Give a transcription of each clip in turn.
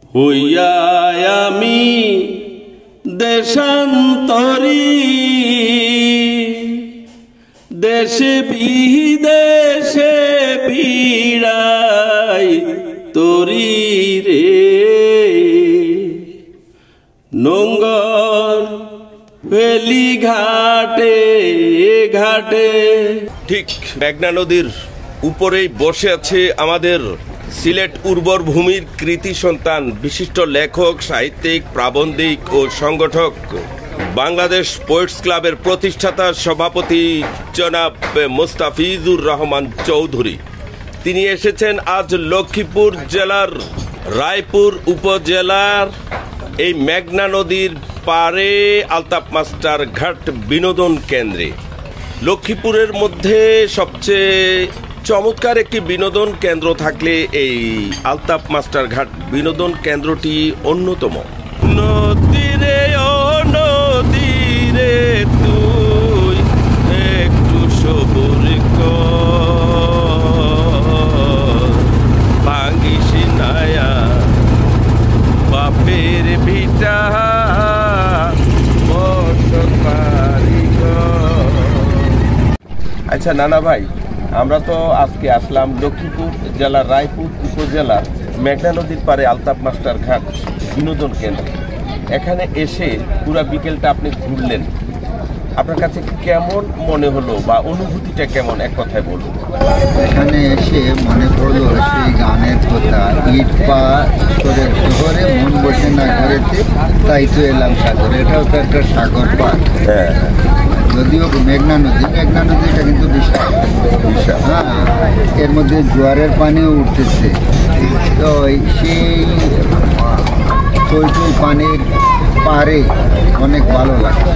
হইয়া আমি দেশান্তরী, দেশে বিদেশে বিড়াই তরি রে, নোঙ্গর ফেলি ঘাটে ঘাটে। ঠিক মেঘনা নদীর উপরেই বসে আছে আমাদের সিলেট উর্বর ভূমির কৃতি সন্তান, বিশিষ্ট লেখক, সাহিত্যিক, প্রাবন্ধিক ও সংগঠক, বাংলাদেশ পোয়েটস ক্লাবের প্রতিষ্ঠাতা সভাপতি জনাব মুস্তাফিজুর রহমান চৌধুরী। তিনি এসেছেন আজ লক্ষ্মীপুর জেলার রায়পুর উপজেলার এই মেঘনা নদীর পারে আলতাফ মাস্টার ঘাট বিনোদন কেন্দ্রে। লক্ষ্মীপুরের মধ্যে সবচেয়ে চমৎকার একটি বিনোদন কেন্দ্র থাকলে এই আলতাফ মাস্টার ঘাট বিনোদন কেন্দ্রটি অন্যতম। নদীরে ও নদীরে তুই একটু সবুর কর, ভাঙিস নায়া বাপের ভিটা আচ্ছা নানা ভাই, আমরা তো আজকে আসলাম লক্ষ্মীপুর জেলার রায়পুর উপজেলার মেঘনা নদীর পারে আলতাফ মাস্টার ঘাট বিনোদন কেন্দ্র। এখানে এসে পুরা বিকেলটা আপনি ঘুরলেন, আপনার কাছে কেমন মনে হলো বা অনুভূতিটা কেমন, এক কথায় বলুন। এখানে এসে মনে পড়লো সেই গানের কথা, ইট পা করে শহরে মন বসে না ঘরেতে, তাই তো এলাম সাগরে। এটাও তো একটা সাগর পাড়। হ্যাঁ, যদিও মেঘনা নদীটা কিন্তু বিশাল। হ্যাঁ, এর মধ্যে জোয়ারের পানিও উঠতেছে, তো সেই চৈচুই পানির পারে অনেক ভালো লাগে,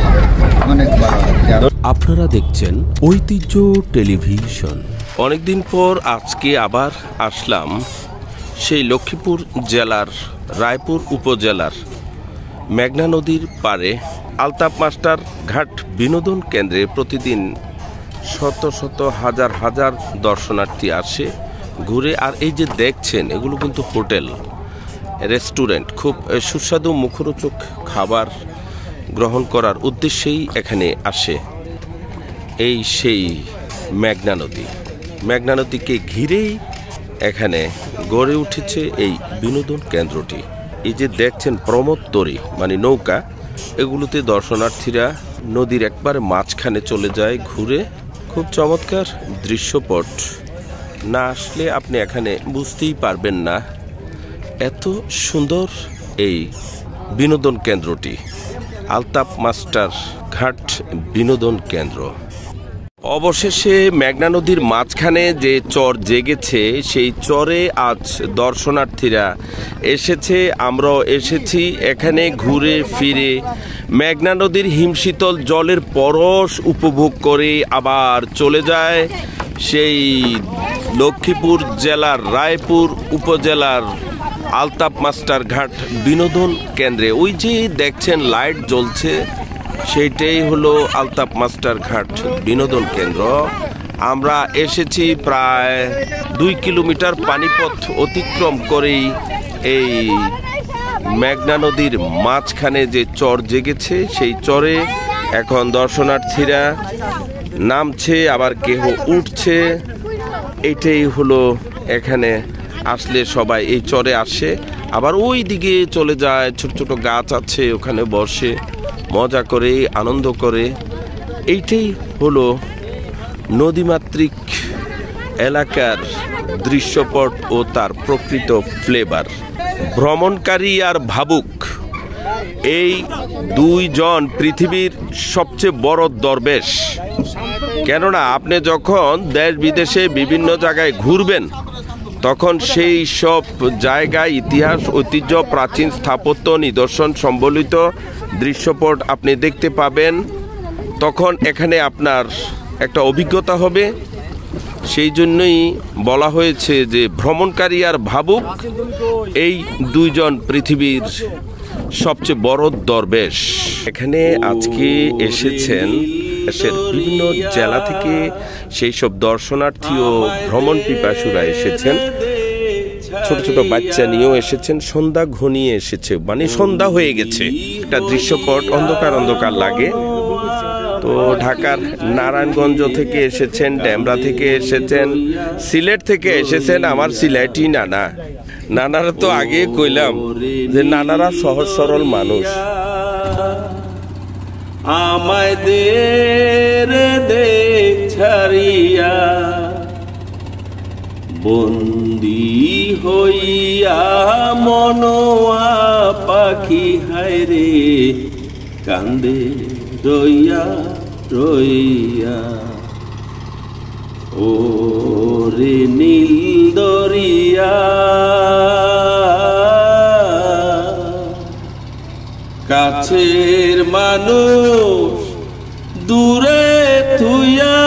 অনেক ভালো লাগে। আপনারা দেখছেন ঐতিহ্য টেলিভিশন। অনেকদিন পর আজকে আবার আসলাম সেই লক্ষ্মীপুর জেলার রায়পুর উপজেলার মেঘনা নদীর পারে আলতাফ মাস্টার ঘাট বিনোদন কেন্দ্রে। প্রতিদিন শত শত হাজার হাজার দর্শনার্থী আসে, ঘুরে। আর এই যে দেখছেন, এগুলো কিন্তু হোটেল, রেস্টুরেন্ট, খুব সুস্বাদু মুখরোচক খাবার গ্রহণ করার উদ্দেশ্যেই এখানে আসে। এই সেই মেঘনা নদীকে ঘিরেই এখানে গড়ে উঠেছে এই বিনোদন কেন্দ্রটি। এই যে দেখছেন প্রমোদতরী মানে নৌকা, এগুলোতে দর্শনার্থীরা নদীর একবারে মাঝখানে চলে যায় ঘুরে। খুব চমৎকার দৃশ্যপট, না আসলে আপনি এখানে বুঝতেই পারবেন না এত সুন্দর এই বিনোদন কেন্দ্রটি, আলতাফ মাস্টার ঘাট বিনোদন কেন্দ্র। অবশেষে মেঘনা নদীর মাঝখানে যে চর জেগেছে, সেই চরে আজ দর্শনার্থীরা এসেছে, আমরাও এসেছি। এখানে ঘুরে ফিরে মেঘনা নদীর হিমশীতল জলের পরশ উপভোগ করে আবার চলে যায় সেই লক্ষ্মীপুর জেলার রায়পুর উপজেলার আলতাফ মাস্টার ঘাট বিনোদন কেন্দ্রে। ওই যে দেখছেন লাইট জ্বলছে, সেইটাই হলো আলতাফ মাস্টার ঘাট বিনোদন কেন্দ্র। আমরা এসেছি প্রায় 2 কিলোমিটার পানিপথ অতিক্রম করেই এই মেঘনা নদীর মাঝখানে যে চর জেগেছে, সেই চরে এখন দর্শনার্থীরা নামছে, আবার কেহ উঠছে। এইটাই হলো, এখানে আসলে সবাই এই চরে আসে, আবার ওই দিকে চলে যায়। ছোট ছোট গাছ আছে, ওখানে বসে মজা করে আনন্দ করে। এইটাই হলো নদীমাতৃক এলাকার দৃশ্যপট ও তার প্রকৃত ফ্লেভার। ভ্রমণকারী আর ভাবুক, এই দুইজন পৃথিবীর সবচেয়ে বড় দরবেশ। কেননা আপনি যখন দেশ বিদেশে বিভিন্ন জায়গায় ঘুরবেন, তখন সেই সব জায়গায় ইতিহাস, ঐতিহ্য, প্রাচীন স্থাপত্য, নিদর্শন সম্বলিত দৃশ্যপট আপনি দেখতে পাবেন। তখন এখানে আপনার একটা অভিজ্ঞতা হবে। সেই জন্যই বলা হয়েছে যে ভ্রমণকারী আর ভাবুক, এই দুইজন পৃথিবীর সবচেয়ে বড় দরবেশ। এখানে আজকে এসেছেন দেশের বিভিন্ন জেলা থেকে সেই সব দর্শনার্থী ও ভ্রমণ পিপাসুরা এসেছেন। ছোট ছোট বাচ্চা নিয়েও এসেছেন। সন্ধ্যা ঘনিয়ে এসেছে, মানে সন্ধ্যা হয়ে গেছে। একটা দৃশ্যপট অন্ধকার অন্ধকার লাগে। তো ঢাকার নারায়ণগঞ্জ থেকে এসেছেন, ডেমরা থেকে এসেছেন, সিলেট থেকে এসেছেন আমার সিলেটি নানা। নানারা তো আগে কইলাম যে নানারা সহজ সরল মানুষ। আমায় দে ছাড়িয়া বন্দি হইয়া মনোয়া পাখি হায়রে কান্দে রইয়া রইয়া। ও রে নীল দরিয়া কাছের মানুষ দূরে থুইয়া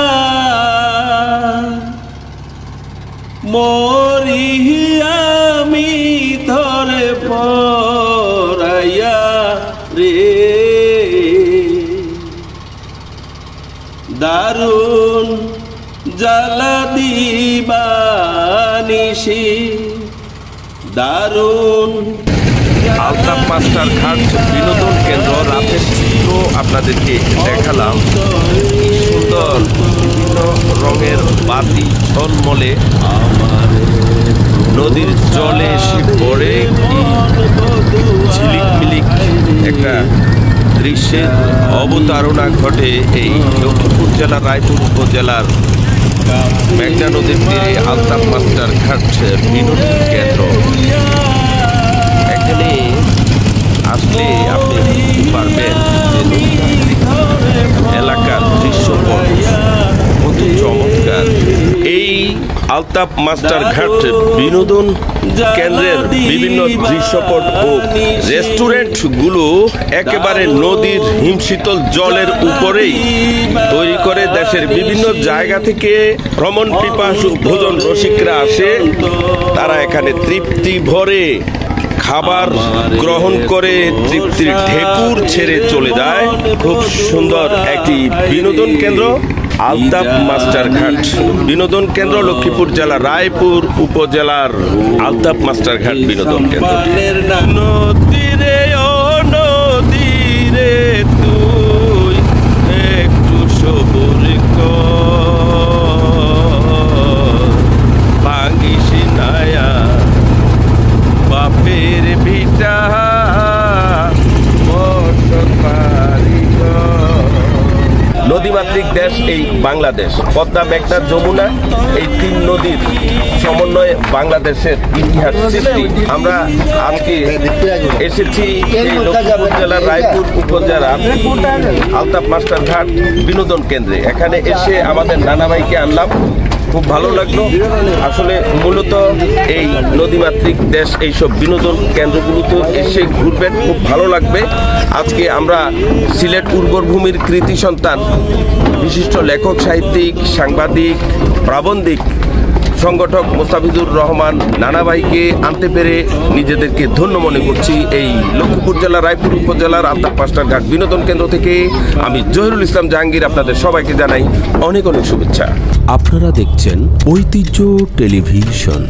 মরি আমি ধরে পড়াইয়া রে। দারুণ জ্বালা দিবানিশি দারুণ। আলতাপ মাস্টার ঘাট বিনোদন কেন্দ্র রাতের চিত্র আপনাদেরকে দেখালাম। সুন্দর বিভিন্ন রঙের বাতি ঝলমলে নদীর জলে এসে পড়ে ঝিলিকমিলিক একটা দৃশ্যের অবতারণা ঘটে এই লক্ষ্মীপুর জেলার রায়পুর উপজেলার মেঘনা নদীর তীরে আলতাপ মাস্টার ঘাট বিনোদন কেন্দ্র। এখানে আসলে আপনি বুঝতে পারবেন যে এলাকার দৃশ্যপট কত চমৎকার। এই আলতাপ মাস্টার ঘাট বিনোদন কেন্দ্রের বিভিন্ন দৃশ্যপট ও রেস্টুরেন্টগুলো একেবারে নদীর হিমশীতল জলের উপরেই তৈরি করে। দেশের বিভিন্ন জায়গা থেকে ভ্রমণ পিপাসু ভোজন রসিকরা আসে, তারা এখানে তৃপ্তি ভরে খাবার গ্রহণ করে তৃপ্তির ঢেকুর ছেড়ে চলে যায়। খুব সুন্দর একটি বিনোদন কেন্দ্র আলতাপ মাস্টার ঘাট বিনোদন কেন্দ্র, লক্ষ্মীপুর জেলা রায়পুর উপজেলার আলতাপ মাস্টার ঘাট বিনোদন কেন্দ্র। নদীরে ও নদীরে তুই একটু সবুর কর, ভাঙিস নায়া বাপের ভিটা নদীমাতৃক দেশ এই বাংলাদেশ। পদ্মা, মেঘনা, যমুনা এই তিন নদীর সমন্বয়ে বাংলাদেশের ইতিহাস সৃষ্টি। আমরা আজকে এসেছি এই লক্ষ্মীপুর জেলার রায়পুর উপজেলার আলতাপ মাস্টার ঘাট বিনোদন কেন্দ্রে। এখানে এসে আমাদের নানা ভাইকে আনলাম, খুব ভালো লাগলো। আসলে মূলত এই নদীমাতৃক দেশ এইসব বিনোদন কেন্দ্রগুলোতে এসে ঘুরবেন, খুব ভালো লাগবে। আজকে আমরা সিলেট উর্বর ভূমির কৃতি সন্তান বিশিষ্ট লেখক, সাহিত্যিক, সাংবাদিক, প্রাবন্ধিক, সংগঠক মোস্তাফিজুর রহমান নানা ভাইকে আনতে পেরে নিজেদেরকে ধন্য মনে করছি। এই লক্ষ্মীপুর জেলার রায়পুর উপজেলার আলতাপ মাস্টার ঘাট বিনোদন কেন্দ্র থেকে আমি জহিরুল ইসলাম জাহাঙ্গীর আপনাদের সবাইকে জানাই অনেক অনেক শুভেচ্ছা। আপনারা দেখছেন ঐতিহ্য টেলিভিশন।